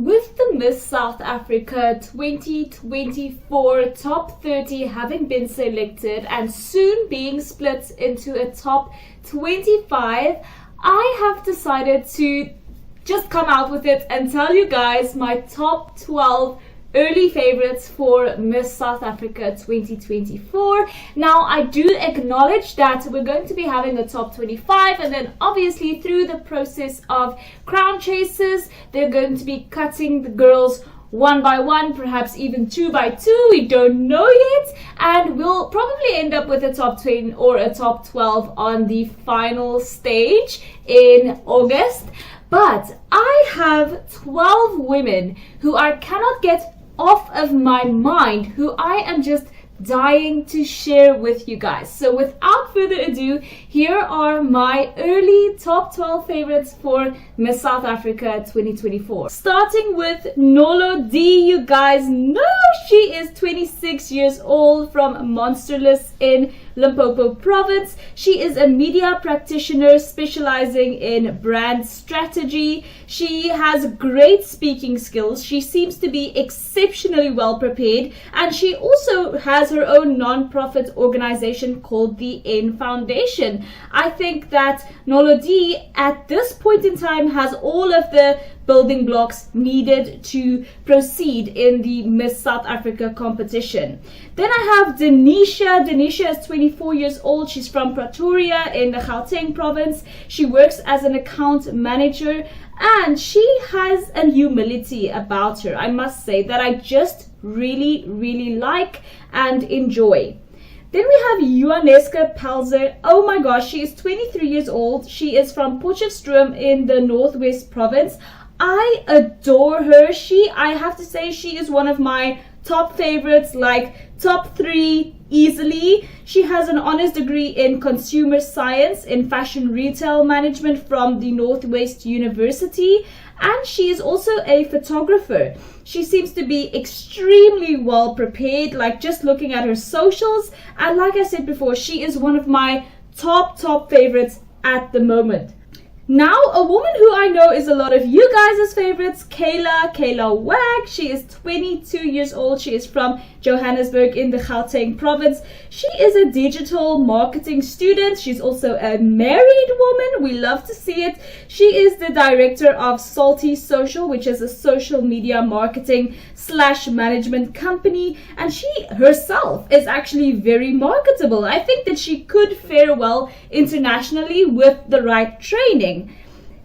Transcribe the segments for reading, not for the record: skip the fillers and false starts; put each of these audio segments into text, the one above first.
With the Miss South Africa 2024 top 30 having been selected and soon being split into a top 25, I have decided to just come out with it and tell you guys my top 12 early favorites for Miss South Africa 2024. Now, I do acknowledge that we're going to be having a top 25, and then obviously through the process of crown chases, they're going to be cutting the girls one by one, perhaps even two by two, we don't know yet, and we'll probably end up with a top 10 or a top 12 on the final stage in August. But I have 12 women who I cannot get off of my mind, who I am just dying to share with you guys. So without further ado, here are my early top 12 favorites for Miss South Africa 2024. Starting with Nolo D, you guys know she is 26 years old from Monsterless in Limpopo province. She is a media practitioner specializing in brand strategy. She has great speaking skills. She seems to be exceptionally well prepared, and she also has her own non-profit organization called the N Foundation. I think that Nolo D at this point in time has all of the building blocks needed to proceed in the Miss South Africa competition. Then I have Denechia. Denechia is 24 years old. She's from Pretoria in the Gauteng province. She works as an account manager, and she has a humility about her, I must say, that I just really like and enjoy. Then we have Johaneske Pelzer. Oh my gosh, she is 23 years old. She is from Potchefstroom in the Northwest province. I adore her. I have to say, she is one of my top favorites, like top 3 easily. She has an honors degree in consumer science in fashion retail management from the Northwest University, and she is also a photographer. She seems to be extremely well prepared, like just looking at her socials, and like I said before, she is one of my top favorites at the moment. Now, a woman who I know is a lot of you guys' favorites, Kayla Wagg. She is 22 years old. She is from Johannesburg in the Gauteng province. She is a digital marketing student. She's also a married woman. We love to see it. She is the director of Salty Social, which is a social media marketing / management company. And she herself is actually very marketable. I think that she could fare well internationally with the right training.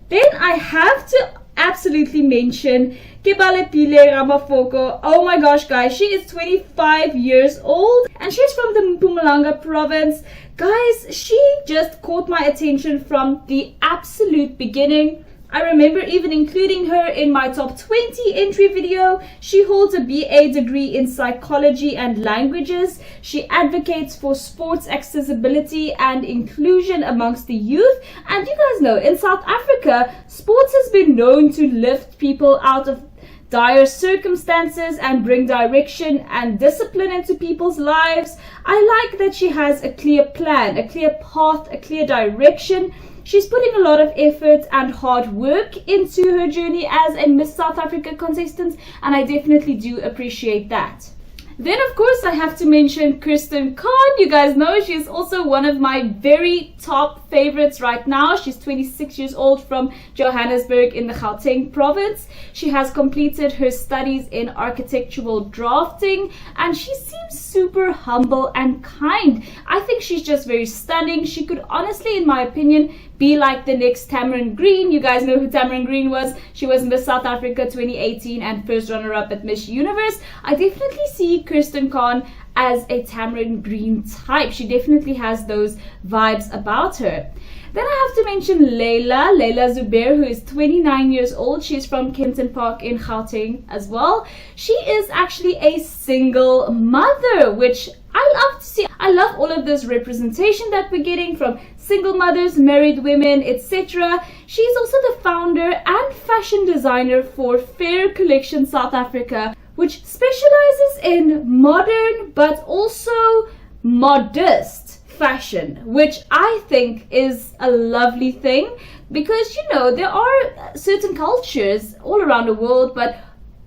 Then I have to absolutely mention Kebalepile Ramafoko. Oh my gosh, guys, she is 25 years old and she's from the Mpumalanga province. Guys, she just caught my attention from the absolute beginning. I remember even including her in my top 20 entry video. She holds a BA degree in psychology and languages. She advocates for sports accessibility and inclusion amongst the youth. And you guys know, in South Africa, sports has been known to lift people out of dire circumstances and bring direction and discipline into people's lives. I like that she has a clear plan, a clear path, a clear direction. She's putting a lot of effort and hard work into her journey as a Miss South Africa contestant, and I definitely do appreciate that. Then, of course, I have to mention Kirsten Khan. You guys know she is also one of my very top favorites right now. She's 26 years old from Johannesburg in the Gauteng province. She has completed her studies in architectural drafting, and she seems super humble and kind. I think she's just very stunning. She could honestly, in my opinion, be like the next Tamarin Green. You guys know who Tamarin Green was. She was Miss South Africa 2018 and first runner-up at Miss Universe. I definitely see Kirsten Khan as a Tamarin Green type. She definitely has those vibes about her. Then I have to mention Layla Zoubair, who is 29 years old. She's from Kenton Park in Gauteng as well. She is actually a single mother, which I love to see. I love all of this representation that we're getting from single mothers, married women, etc. She's also the founder and fashion designer for Fair Collection South Africa, which specializes in modern but also modest fashion, which I think is a lovely thing because, there are certain cultures all around the world, but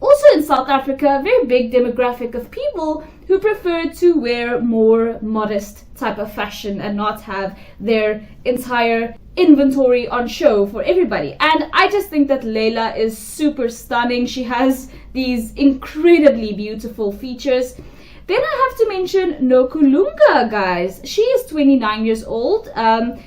also in South Africa, a very big demographic of people who prefer to wear more modest type of fashion and not have their entire inventory on show for everybody. And I just think that Layla is super stunning. She has these incredibly beautiful features. Then I have to mention Nokulunga, guys. She is 29 years old.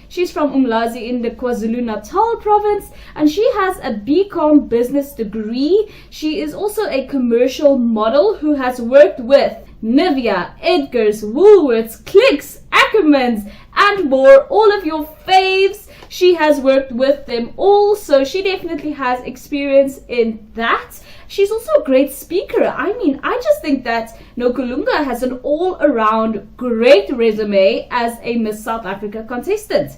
She's from Umlazi in the KwaZulu-Natal province, and she has a BCom business degree. She is also a commercial model who has worked with Nivea, Edgar's, Woolworths, Clicks, Ackermans, and more. All of your faves. She has worked with them all, so she definitely has experience in that. She's also a great speaker. I mean, I just think that Nokulunga has an all-around great resume as a Miss South Africa contestant.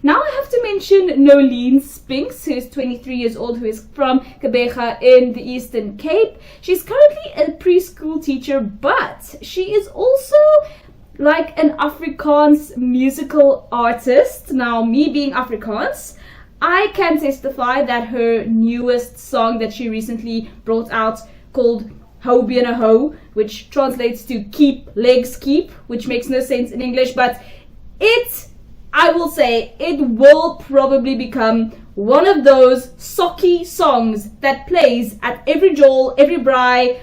Now I have to mention Nolene Spinks, who is 23 years old, who is from Gqeberha in the Eastern Cape. She's currently a preschool teacher, but she is also like an Afrikaans musical artist. Now, me being Afrikaans, I can testify that her newest song that she recently brought out, called Hou Bene Hou, which translates to keep legs keep, which makes no sense in English, but I will say, it will probably become one of those socky songs that plays at every jol, every braai.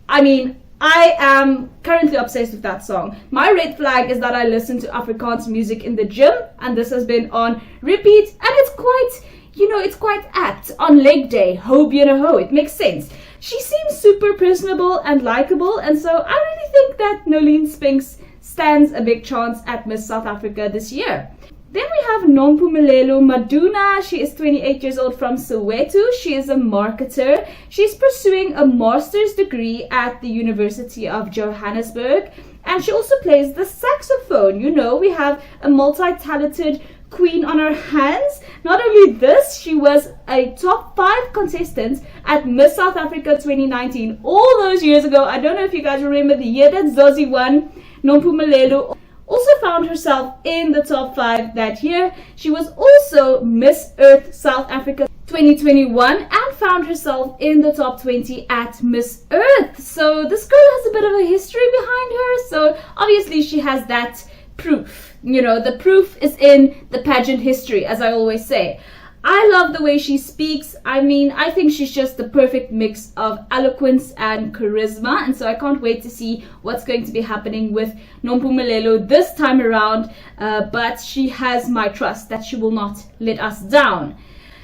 I mean, I am currently obsessed with that song. My red flag is that I listen to Afrikaans music in the gym, and this has been on repeat, and it's quite apt on leg day. Hou Bene Hou, it makes sense. She seems super personable and likable, and so I really think that Nolene Spinks stands a big chance at Miss South Africa this year. Then we have Nompumelelo Maduna. She is 28 years old from Soweto. She is a marketer. She's pursuing a master's degree at the University of Johannesburg. And she also plays the saxophone. We have a multi-talented queen on our hands. Not only this, she was a top 5 contestant at Miss South Africa 2019. All those years ago. I don't know if you guys remember the year that Zosie won. Nompumelelo also found herself in the top 5 that year. She was also Miss Earth South Africa 2021 and found herself in the top 20 at Miss Earth. So this girl has a bit of a history behind her. So obviously she has that proof. The proof is in the pageant history, as I always say. I love the way she speaks. I mean, I think she's just the perfect mix of eloquence and charisma, and so I can't wait to see what's going to be happening with Nompumelelo this time around, but she has my trust that she will not let us down.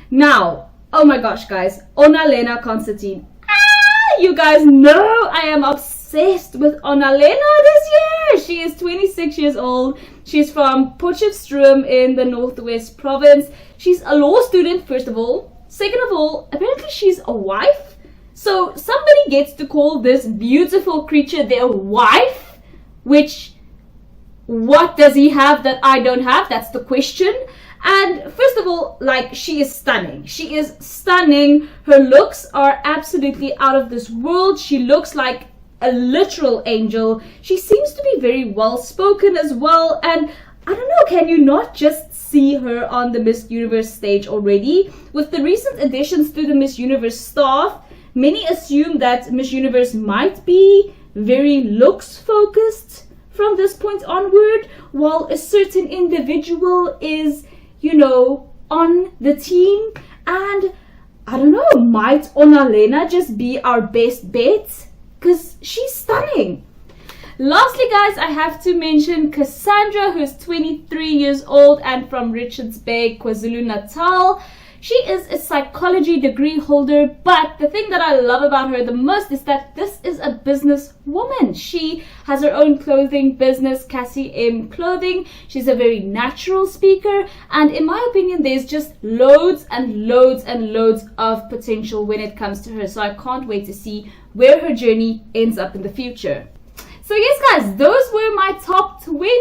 Now, oh my gosh, guys, Onalenna Constantin. You guys know I am obsessed with Onalenna this year. She is 26 years old. She's from Potchefstroom in the Northwest Province. She's a law student, first of all. Second of all, apparently she's a wife. So somebody gets to call this beautiful creature their wife, which, what does he have that I don't have? That's the question. And first of all, she is stunning. She is stunning. Her looks are absolutely out of this world. She looks like a literal angel. She seems to be very well spoken as well. And I don't know, can you not just see her on the Miss Universe stage already? With the recent additions to the Miss Universe staff, many assume that Miss Universe might be very looks focused from this point onward, while a certain individual is, on the team. And I don't know, might Onalenna just be our best bet? Because she's stunning. Lastly, guys, I have to mention Cassandra, who's 23 years old and from Richards Bay, KwaZulu-Natal. She is a psychology degree holder, but the thing that I love about her the most is that this is a business woman. She has her own clothing business, Cassie M Clothing. She's a very natural speaker, and in my opinion, there's just loads and loads and loads of potential when it comes to her. So I can't wait to see where her journey ends up in the future. So yes, guys, those were my top 20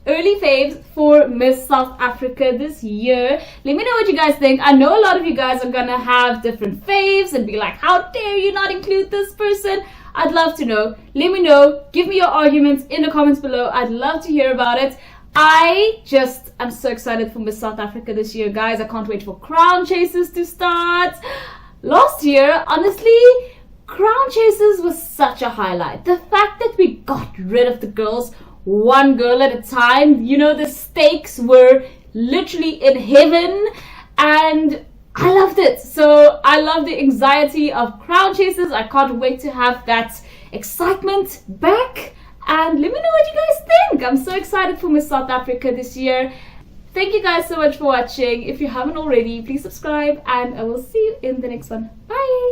early faves for Miss South Africa this year. Let me know what you guys think. I know a lot of you guys are gonna have different faves and be like, how dare you not include this person? I'd love to know. Let me know. Give me your arguments in the comments below. I'd love to hear about it. I'm so excited for Miss South Africa this year, guys. I can't wait for Crown Chasers to start. Last year, honestly, Crown Chasers was such a highlight. The fact that we got rid of the girls one girl at a time, you know, the stakes were literally in heaven, and I loved it. So I love the anxiety of Crown Chasers. I can't wait to have that excitement back. And let me know what you guys think. I'm so excited for Miss South Africa this year. Thank you guys so much for watching. If you haven't already, please subscribe, and I will see you in the next one. Bye!